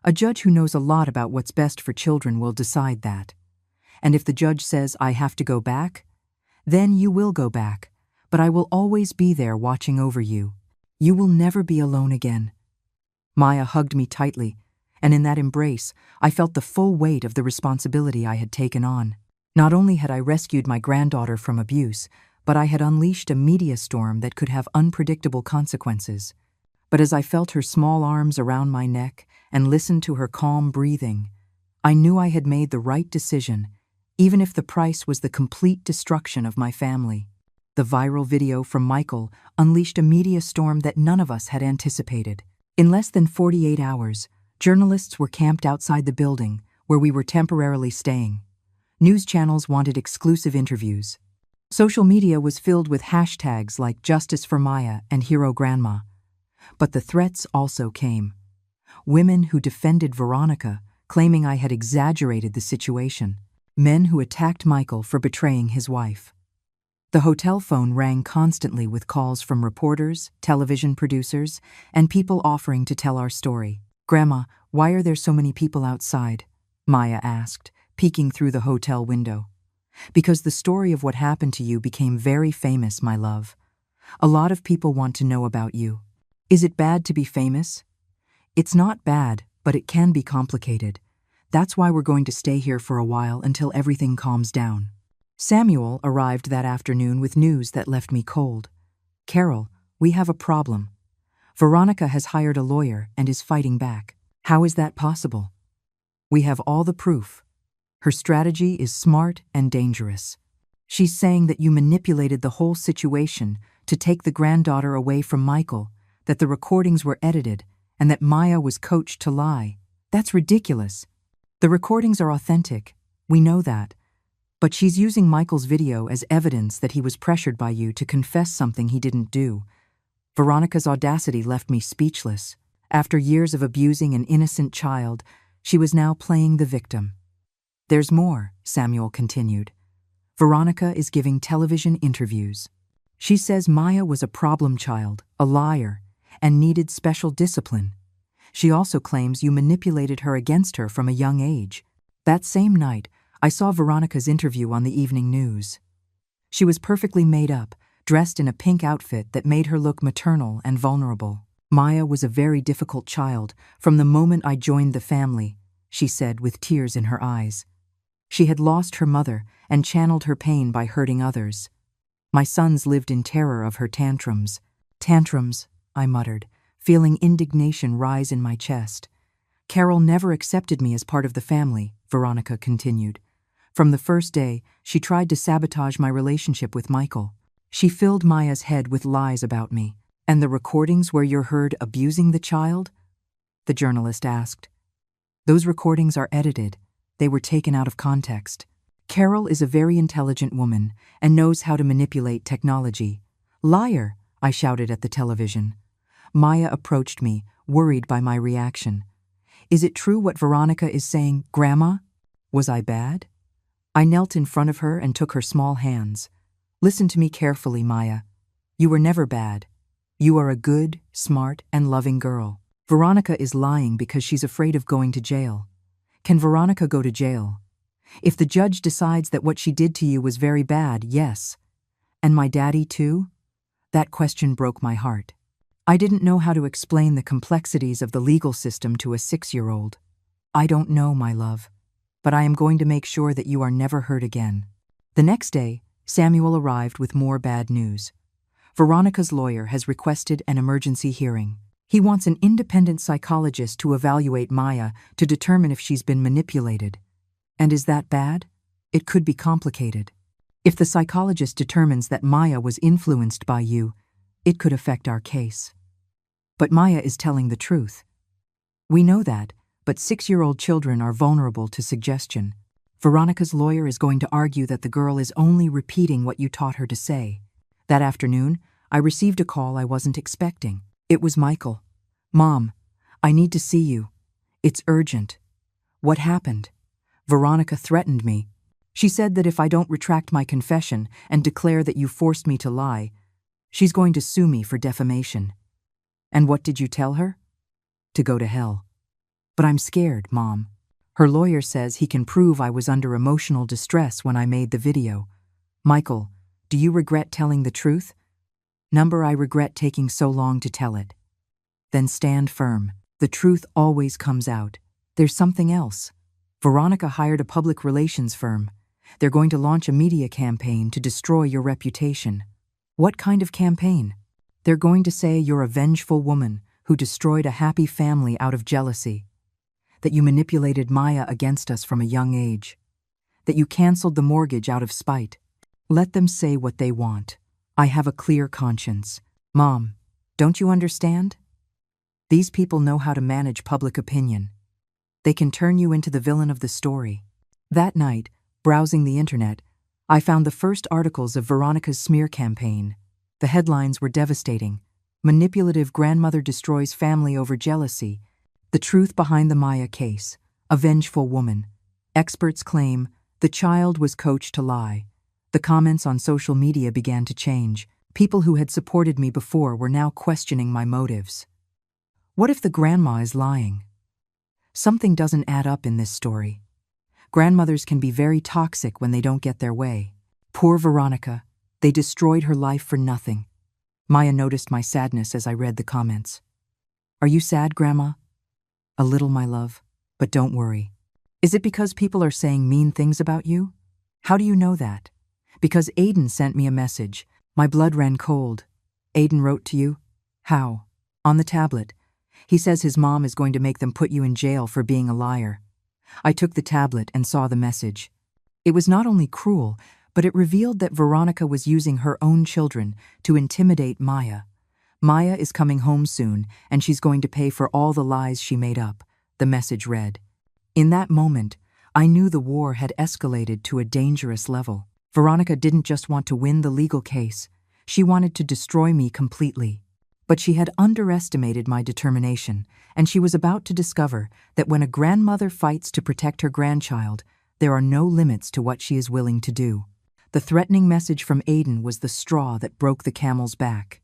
A judge who knows a lot about what's best for children will decide that. And if the judge says I have to go back, then you will go back, but I will always be there watching over you. You will never be alone again. Maya hugged me tightly, and in that embrace, I felt the full weight of the responsibility I had taken on. Not only had I rescued my granddaughter from abuse, but I had unleashed a media storm that could have unpredictable consequences. But as I felt her small arms around my neck and listened to her calm breathing, I knew I had made the right decision, even if the price was the complete destruction of my family. The viral video from Michael unleashed a media storm that none of us had anticipated. In less than 48 hours, journalists were camped outside the building where we were temporarily staying. News channels wanted exclusive interviews. Social media was filled with hashtags like Justice for Maya and Hero Grandma. But the threats also came. Women who defended Veronica, claiming I had exaggerated the situation. Men who attacked Michael for betraying his wife. The hotel phone rang constantly with calls from reporters, television producers, and people offering to tell our story. Grandma, why are there so many people outside? Maya asked, peeking through the hotel window. Because the story of what happened to you became very famous, my love. A lot of people want to know about you. Is it bad to be famous? It's not bad, but it can be complicated. That's why we're going to stay here for a while until everything calms down. Samuel arrived that afternoon with news that left me cold. Carol, we have a problem. Veronica has hired a lawyer and is fighting back. How is that possible? We have all the proof. Her strategy is smart and dangerous. She's saying that you manipulated the whole situation to take the granddaughter away from Michael, that the recordings were edited, and that Maya was coached to lie. That's ridiculous. The recordings are authentic. We know that. But she's using Michael's video as evidence that he was pressured by you to confess something he didn't do. Veronica's audacity left me speechless. After years of abusing an innocent child, she was now playing the victim. There's more, Samuel continued. Veronica is giving television interviews. She says Maya was a problem child, a liar, and needed special discipline. She also claims you manipulated her against her from a young age. That same night, I saw Veronica's interview on the evening news. She was perfectly made up, dressed in a pink outfit that made her look maternal and vulnerable. Maya was a very difficult child from the moment I joined the family, she said with tears in her eyes. She had lost her mother and channeled her pain by hurting others. My sons lived in terror of her tantrums. Tantrums, I muttered, feeling indignation rise in my chest. Carol never accepted me as part of the family, Veronica continued. From the first day, she tried to sabotage my relationship with Michael. She filled Maya's head with lies about me. And the recordings where you're heard abusing the child? The journalist asked. Those recordings are edited. They were taken out of context. Carol is a very intelligent woman and knows how to manipulate technology. Liar, I shouted at the television. Maya approached me, worried by my reaction. Is it true what Veronica is saying, Grandma? Was I bad? I knelt in front of her and took her small hands. Listen to me carefully, Maya. You were never bad. You are a good, smart, and loving girl. Veronica is lying because she's afraid of going to jail. Can Veronica go to jail? If the judge decides that what she did to you was very bad, yes. And my daddy too? That question broke my heart. I didn't know how to explain the complexities of the legal system to a 6-year-old. I don't know, my love, but I am going to make sure that you are never hurt again. The next day, Samuel arrived with more bad news. Veronica's lawyer has requested an emergency hearing. He wants an independent psychologist to evaluate Maya to determine if she's been manipulated. And is that bad? It could be complicated. If the psychologist determines that Maya was influenced by you, it could affect our case. But Maya is telling the truth. We know that, but 6-year-old children are vulnerable to suggestion. Veronica's lawyer is going to argue that the girl is only repeating what you taught her to say. That afternoon, I received a call I wasn't expecting. It was Michael. "Mom, I need to see you. It's urgent." "What happened?" "Veronica threatened me. She said that if I don't retract my confession and declare that you forced me to lie, she's going to sue me for defamation." "And what did you tell her?" "To go to hell." "But I'm scared, Mom." Her lawyer says he can prove I was under emotional distress when I made the video. "Michael, do you regret telling the truth?" "I regret taking so long to tell it." "Then stand firm. The truth always comes out." "There's something else. Veronica hired a public relations firm. They're going to launch a media campaign to destroy your reputation." "What kind of campaign?" "They're going to say you're a vengeful woman who destroyed a happy family out of jealousy. That you manipulated Maya against us from a young age. That you canceled the mortgage out of spite." "Let them say what they want. I have a clear conscience." "Mom, don't you understand? These people know how to manage public opinion. They can turn you into the villain of the story." That night, browsing the internet, I found the first articles of Veronica's smear campaign. The headlines were devastating. "Manipulative grandmother destroys family over jealousy." "The truth behind the Maya case. A vengeful woman." "Experts claim the child was coached to lie." The comments on social media began to change. People who had supported me before were now questioning my motives. What if the grandma is lying? Something doesn't add up in this story. Grandmothers can be very toxic when they don't get their way. Poor Veronica. They destroyed her life for nothing. Maya noticed my sadness as I read the comments. "Are you sad, Grandma?" "A little, my love, but don't worry." "Is it because people are saying mean things about you?" "How do you know that?" "Because Aiden sent me a message." My blood ran cold. "Aiden wrote to you?" "How?" "On the tablet. He says his mom is going to make them put you in jail for being a liar." I took the tablet and saw the message. It was not only cruel, but it revealed that Veronica was using her own children to intimidate Maya. "Maya is coming home soon, and she's going to pay for all the lies she made up," the message read. In that moment, I knew the war had escalated to a dangerous level. Veronica didn't just want to win the legal case. She wanted to destroy me completely. But she had underestimated my determination, and she was about to discover that when a grandmother fights to protect her grandchild, there are no limits to what she is willing to do. The threatening message from Aiden was the straw that broke the camel's back.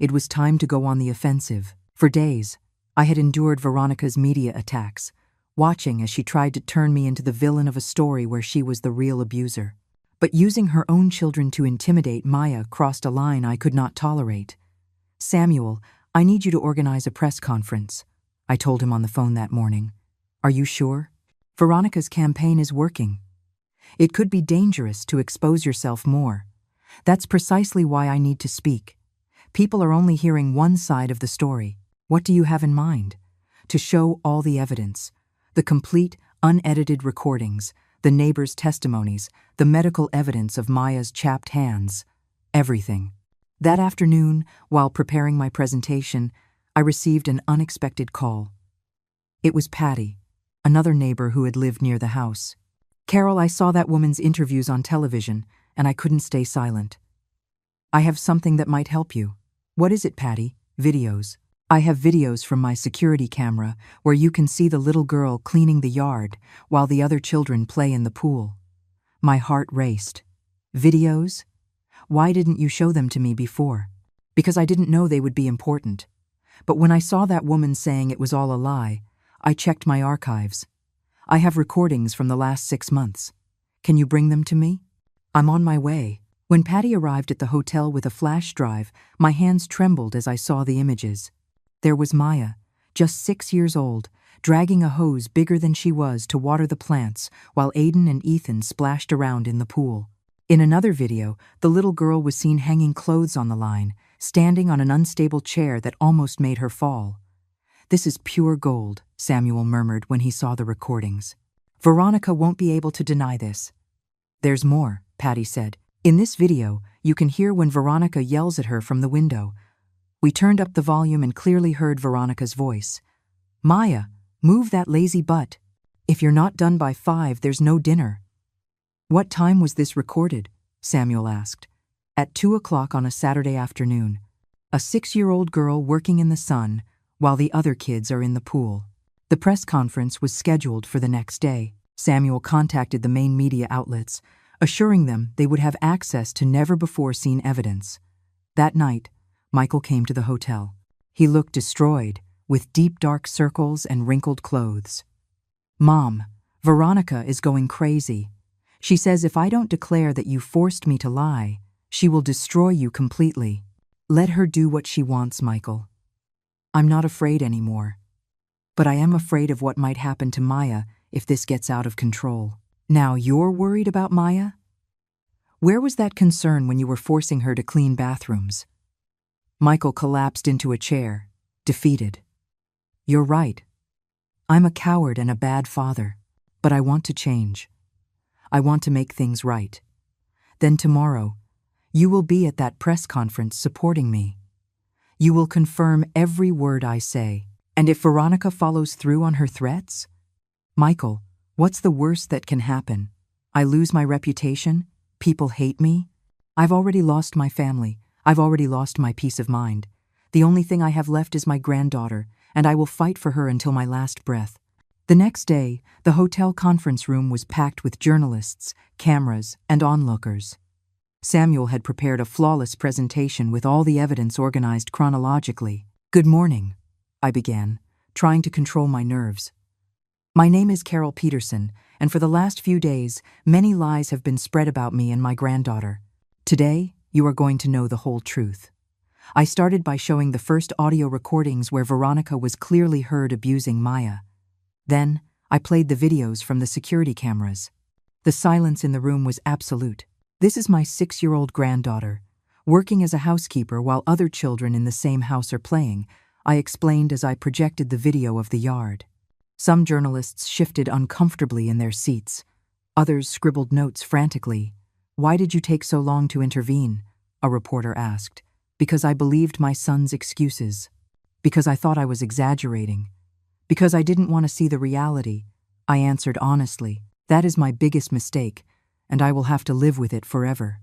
It was time to go on the offensive. For days, I had endured Veronica's media attacks, watching as she tried to turn me into the villain of a story where she was the real abuser. But using her own children to intimidate Maya crossed a line I could not tolerate. "Samuel, I need you to organize a press conference," I told him on the phone that morning. "Are you sure? Veronica's campaign is working. It could be dangerous to expose yourself more. That's precisely why I need to speak. People are only hearing one side of the story. What do you have in mind?" "To show all the evidence. The complete, unedited recordings, the neighbors' testimonies, the medical evidence of Maya's chapped hands. Everything." That afternoon, while preparing my presentation, I received an unexpected call. It was Patty, another neighbor who had lived near the house. "Carol, I saw that woman's interviews on television, and I couldn't stay silent. I have something that might help you." "What is it, Patty?" "Videos. I have videos from my security camera where you can see the little girl cleaning the yard while the other children play in the pool." My heart raced. "Videos? Why didn't you show them to me before?" "Because I didn't know they would be important. But when I saw that woman saying it was all a lie, I checked my archives. I have recordings from the last 6 months. Can you bring them to me?" "I'm on my way." When Patty arrived at the hotel with a flash drive, my hands trembled as I saw the images. There was Maya, just 6 years old, dragging a hose bigger than she was to water the plants while Aiden and Ethan splashed around in the pool. In another video, the little girl was seen hanging clothes on the line, standing on an unstable chair that almost made her fall. "This is pure gold," Samuel murmured when he saw the recordings. "Veronica won't be able to deny this." "There's more," Patty said. In this video, you can hear when Veronica yells at her from the window. We turned up the volume and clearly heard Veronica's voice. "Maya, move that lazy butt. If you're not done by 5, there's no dinner." "What time was this recorded?" Samuel asked. "At 2 o'clock on a Saturday afternoon. A 6-year-old girl working in the sun while the other kids are in the pool." The press conference was scheduled for the next day. Samuel contacted the main media outlets, assuring them they would have access to never-before-seen evidence. That night, Michael came to the hotel. He looked destroyed, with deep dark circles and wrinkled clothes. "Mom, Veronica is going crazy. She says if I don't declare that you forced me to lie, she will destroy you completely. Let her do what she wants, Michael. I'm not afraid anymore. But I am afraid of what might happen to Maya if this gets out of control." "Now you're worried about Maya? Where was that concern when you were forcing her to clean bathrooms?" Michael collapsed into a chair, defeated. "You're right. I'm a coward and a bad father, but I want to change. I want to make things right. Then tomorrow, you will be at that press conference supporting me. You will confirm every word I say. And if Veronica follows through on her threats? Michael, what's the worst that can happen? I lose my reputation? People hate me? I've already lost my family. I've already lost my peace of mind. The only thing I have left is my granddaughter, and I will fight for her until my last breath." The next day, the hotel conference room was packed with journalists, cameras, and onlookers. Samuel had prepared a flawless presentation with all the evidence organized chronologically. "Good morning," I began, trying to control my nerves. "My name is Carol Peterson, and for the last few days, many lies have been spread about me and my granddaughter. Today, you are going to know the whole truth." I started by showing the first audio recordings where Veronica was clearly heard abusing Maya. Then, I played the videos from the security cameras. The silence in the room was absolute. "This is my 6-year-old granddaughter, working as a housekeeper while other children in the same house are playing," I explained as I projected the video of the yard. Some journalists shifted uncomfortably in their seats. Others scribbled notes frantically. "Why did you take so long to intervene?" a reporter asked. "Because I believed my son's excuses. Because I thought I was exaggerating. Because I didn't want to see the reality," I answered honestly. "That is my biggest mistake, and I will have to live with it forever."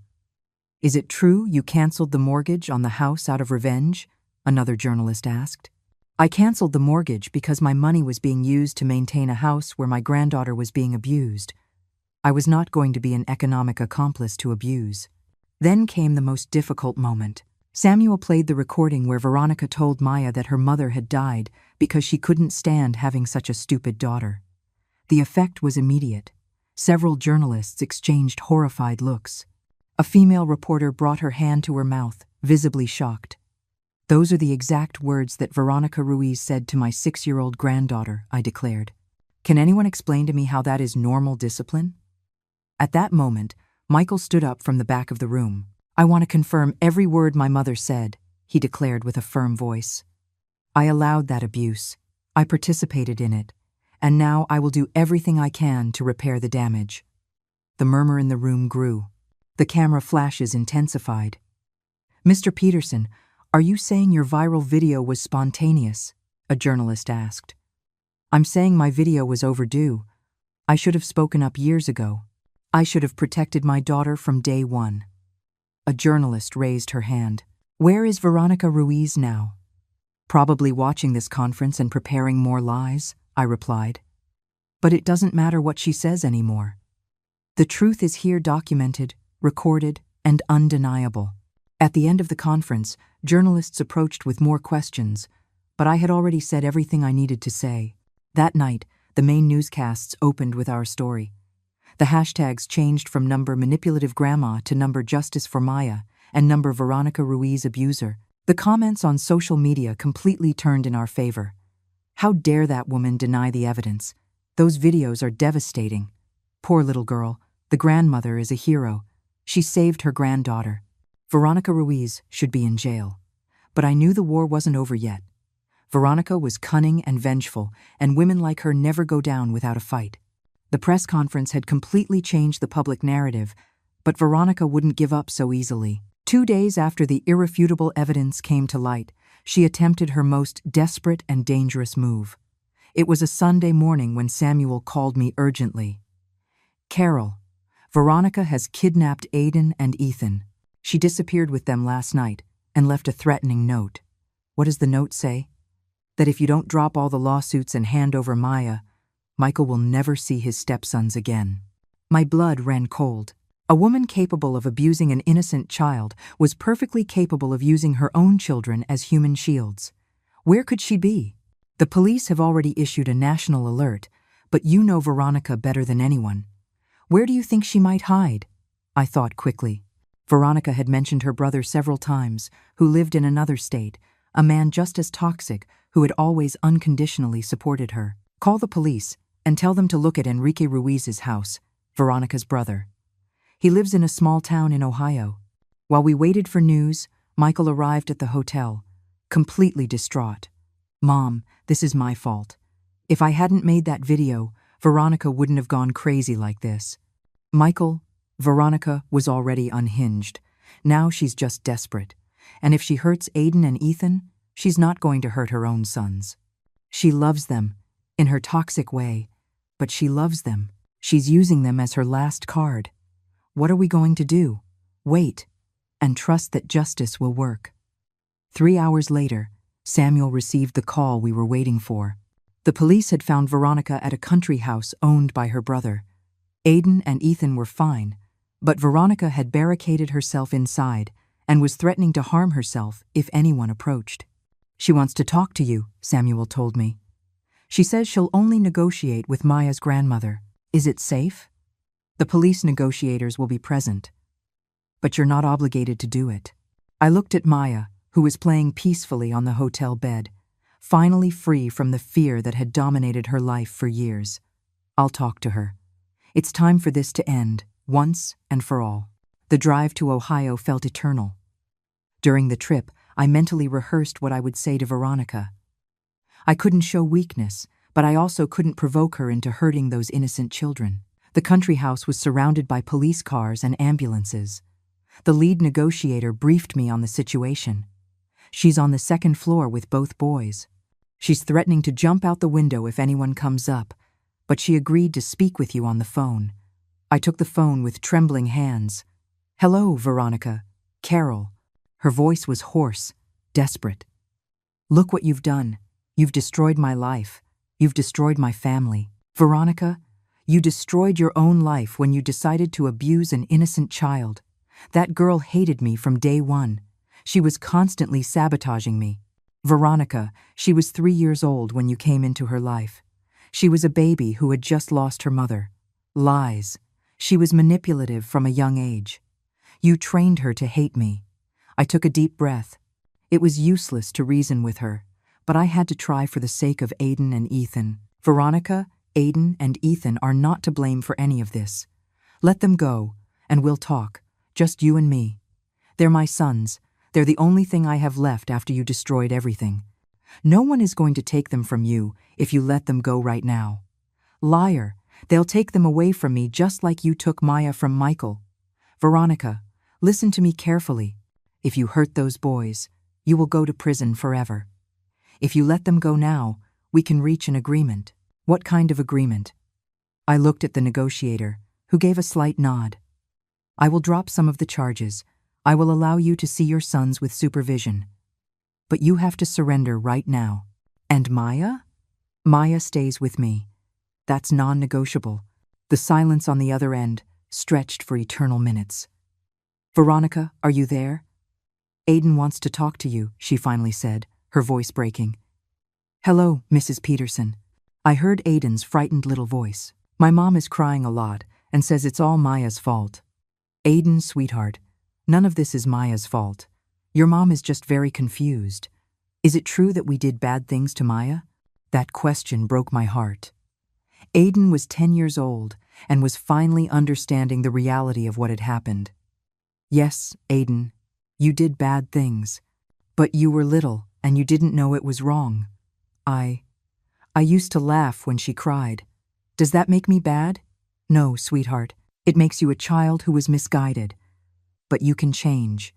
"Is it true you canceled the mortgage on the house out of revenge?" another journalist asked. "I canceled the mortgage because my money was being used to maintain a house where my granddaughter was being abused. I was not going to be an economic accomplice to abuse." Then came the most difficult moment. Samuel played the recording where Veronica told Maya that her mother had died because she couldn't stand having such a stupid daughter. The effect was immediate. Several journalists exchanged horrified looks. A female reporter brought her hand to her mouth, visibly shocked. "Those are the exact words that Veronica Ruiz said to my 6-year-old granddaughter," I declared. "Can anyone explain to me how that is normal discipline?" At that moment, Michael stood up from the back of the room. "I want to confirm every word my mother said," he declared with a firm voice. "I allowed that abuse. I participated in it. And now I will do everything I can to repair the damage." The murmur in the room grew. The camera flashes intensified. "Mr. Peterson, are you saying your viral video was spontaneous?" a journalist asked. "I'm saying my video was overdue. I should have spoken up years ago. I should have protected my daughter from day one." A journalist raised her hand. "Where is Veronica Ruiz now?" "Probably watching this conference and preparing more lies," I replied. "But it doesn't matter what she says anymore. The truth is here documented, recorded, and undeniable." At the end of the conference, journalists approached with more questions, but I had already said everything I needed to say. That night, the main newscasts opened with our story. The hashtags changed from number manipulative grandma to number justice for Maya and number Veronica Ruiz abuser. The comments on social media completely turned in our favor. "How dare that woman deny the evidence? Those videos are devastating. Poor little girl, the grandmother is a hero. She saved her granddaughter. Veronica Ruiz should be in jail." But I knew the war wasn't over yet. Veronica was cunning and vengeful, and women like her never go down without a fight. The press conference had completely changed the public narrative, But Veronica wouldn't give up so easily. 2 days after the irrefutable evidence came to light, she attempted her most desperate and dangerous move. It was a Sunday morning when Samuel called me urgently. "Carol, Veronica has kidnapped Aiden and Ethan. She disappeared with them last night and left a threatening note." "What does the note say?" "That if you don't drop all the lawsuits and hand over Maya, Michael will never see his stepsons again." My blood ran cold. A woman capable of abusing an innocent child was perfectly capable of using her own children as human shields. Where could she be? "The police have already issued a national alert, but you know Veronica better than anyone. Where do you think she might hide?" I thought quickly. Veronica had mentioned her brother several times, who lived in another state, a man just as toxic who had always unconditionally supported her. "Call the police and tell them to look at Enrique Ruiz's house, Veronica's brother. He lives in a small town in Ohio." While we waited for news, Michael arrived at the hotel, completely distraught. "Mom, this is my fault. If I hadn't made that video, Veronica wouldn't have gone crazy like this." "Michael, Veronica was already unhinged. Now she's just desperate. And if she hurts Aiden and Ethan, she's not going to hurt her own sons. She loves them, in her toxic way, but she loves them. She's using them as her last card. What are we going to do? Wait, and trust that justice will work." 3 hours later, Samuel received the call we were waiting for. The police had found Veronica at a country house owned by her brother. Aiden and Ethan were fine, but Veronica had barricaded herself inside and was threatening to harm herself if anyone approached. "She wants to talk to you," Samuel told me. "She says she'll only negotiate with Maya's grandmother. Is it safe?" "The police negotiators will be present, but you're not obligated to do it." I looked at Maya, who was playing peacefully on the hotel bed, finally free from the fear that had dominated her life for years. "I'll talk to her. It's time for this to end, once and for all." The drive to Ohio felt eternal. During the trip, I mentally rehearsed what I would say to Veronica. I couldn't show weakness, but I also couldn't provoke her into hurting those innocent children. The country house was surrounded by police cars and ambulances. The lead negotiator briefed me on the situation. "She's on the second floor with both boys. She's threatening to jump out the window if anyone comes up, but she agreed to speak with you on the phone." I took the phone with trembling hands. "Hello, Veronica. Carol." Her voice was hoarse, desperate. "Look what you've done. You've destroyed my life. You've destroyed my family. Veronica, you destroyed your own life when you decided to abuse an innocent child. That girl hated me from day one. She was constantly sabotaging me. Veronica, she was 3 years old when you came into her life. She was a baby who had just lost her mother. Lies. She was manipulative from a young age. You trained her to hate me." I took a deep breath. It was useless to reason with her, but I had to try for the sake of Aiden and Ethan. "Veronica, Aiden, and Ethan are not to blame for any of this. Let them go, and we'll talk, just you and me. They're my sons. They're the only thing I have left after you destroyed everything. No one is going to take them from you if you let them go right now. Liar, they'll take them away from me just like you took Maya from Michael. Veronica, listen to me carefully. If you hurt those boys, you will go to prison forever. If you let them go now, we can reach an agreement." "What kind of agreement?" I looked at the negotiator, who gave a slight nod. "I will drop some of the charges. I will allow you to see your sons with supervision. But you have to surrender right now." "And Maya?" "Maya stays with me. That's non-negotiable." The silence on the other end stretched for eternal minutes. "Veronica, are you there?" "Aiden wants to talk to you," she finally said, her voice breaking. "Hello, Mrs. Peterson." I heard Aiden's frightened little voice. "My mom is crying a lot and says it's all Maya's fault." "Aiden, sweetheart, none of this is Maya's fault. Your mom is just very confused. Is it true that we did bad things to Maya?" That question broke my heart. Aiden was 10 years old and was finally understanding the reality of what had happened. "Yes, Aiden, you did bad things, but you were little and you didn't know it was wrong. I used to laugh when she cried. Does that make me bad?" "No, sweetheart. It makes you a child who was misguided. But you can change.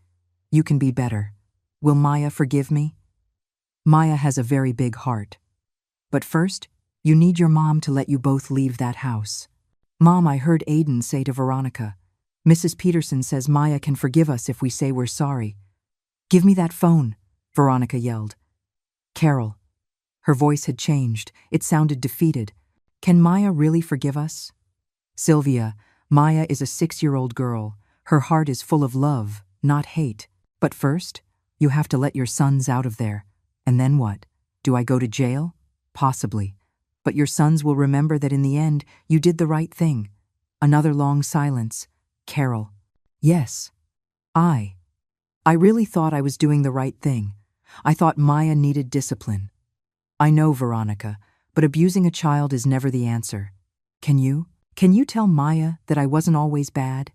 You can be better. Will Maya forgive me? Maya has a very big heart. But first, you need your mom to let you both leave that house. Mom, I heard Aiden say to Veronica, Mrs. Peterson says Maya can forgive us if we say we're sorry. Give me that phone, Veronica yelled. Carol. Her voice had changed. It sounded defeated. Can Maya really forgive us? Sylvia, Maya is a 6-year-old girl. Her heart is full of love, not hate. But first, you have to let your sons out of there. And then what? Do I go to jail? Possibly. But your sons will remember that in the end, you did the right thing. Another long silence. Carol. Yes. I really thought I was doing the right thing. I thought Maya needed discipline. I know, Veronica, but abusing a child is never the answer. Can you tell Maya that I wasn't always bad?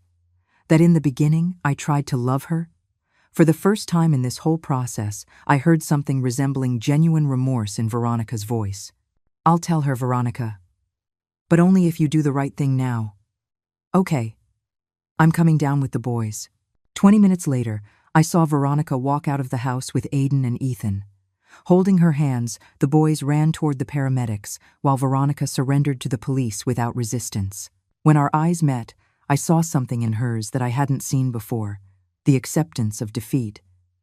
That in the beginning, I tried to love her? For the first time in this whole process, I heard something resembling genuine remorse in Veronica's voice. I'll tell her, Veronica. But only if you do the right thing now. Okay. I'm coming down with the boys. 20 minutes later, I saw Veronica walk out of the house with Aiden and Ethan. Holding her hands, the boys ran toward the paramedics, while Veronica surrendered to the police without resistance. When our eyes met, I saw something in hers that I hadn't seen before, the acceptance of defeat,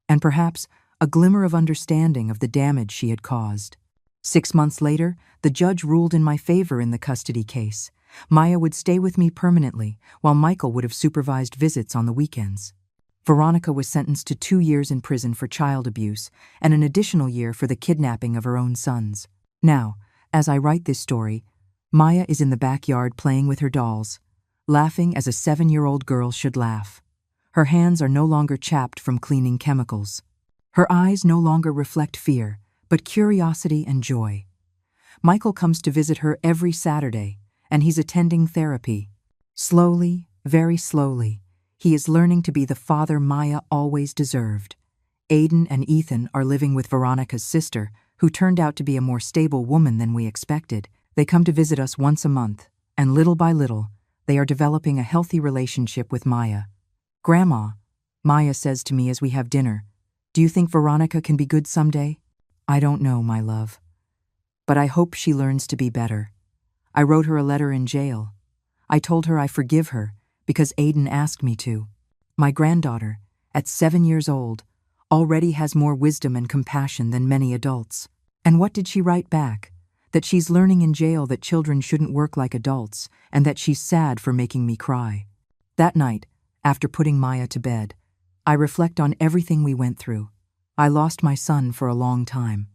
and perhaps a glimmer of understanding of the damage she had caused. 6 months later, the judge ruled in my favor in the custody case. Maya would stay with me permanently, while Michael would have supervised visits on the weekends. Veronica was sentenced to 2 years in prison for child abuse and an additional year for the kidnapping of her own sons. Now, as I write this story, Maya is in the backyard playing with her dolls, laughing as a 7-year-old girl should laugh. Her hands are no longer chapped from cleaning chemicals. Her eyes no longer reflect fear, but curiosity and joy. Michael comes to visit her every Saturday, and he's attending therapy. Slowly, very slowly, he is learning to be the father Maya always deserved. Aiden and Ethan are living with Veronica's sister, who turned out to be a more stable woman than we expected. They come to visit us once a month, and little by little, they are developing a healthy relationship with Maya. Grandma, Maya says to me as we have dinner, do you think Veronica can be good someday? I don't know, my love. But I hope she learns to be better. I wrote her a letter in jail. I told her I forgive her because Aiden asked me to. My granddaughter, at 7 years old, already has more wisdom and compassion than many adults. And what did she write back? That she's learning in jail that children shouldn't work like adults, and that she's sad for making me cry. That night, after putting Maya to bed, I reflect on everything we went through. I lost my son for a long time.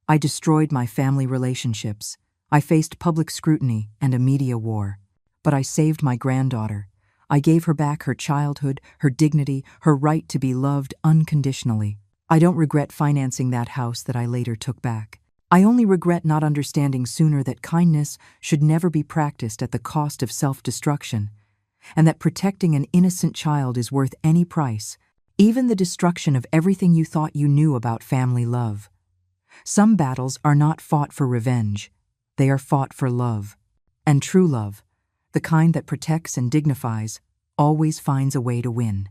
I destroyed my family relationships. I faced public scrutiny and a media war. But I saved my granddaughter. I gave her back her childhood, her dignity, her right to be loved unconditionally. I don't regret financing that house that I later took back. I only regret not understanding sooner that kindness should never be practiced at the cost of self-destruction, and that protecting an innocent child is worth any price, even the destruction of everything you thought you knew about family love. Some battles are not fought for revenge. They are fought for love. And true love, the kind that protects and dignifies, always finds a way to win.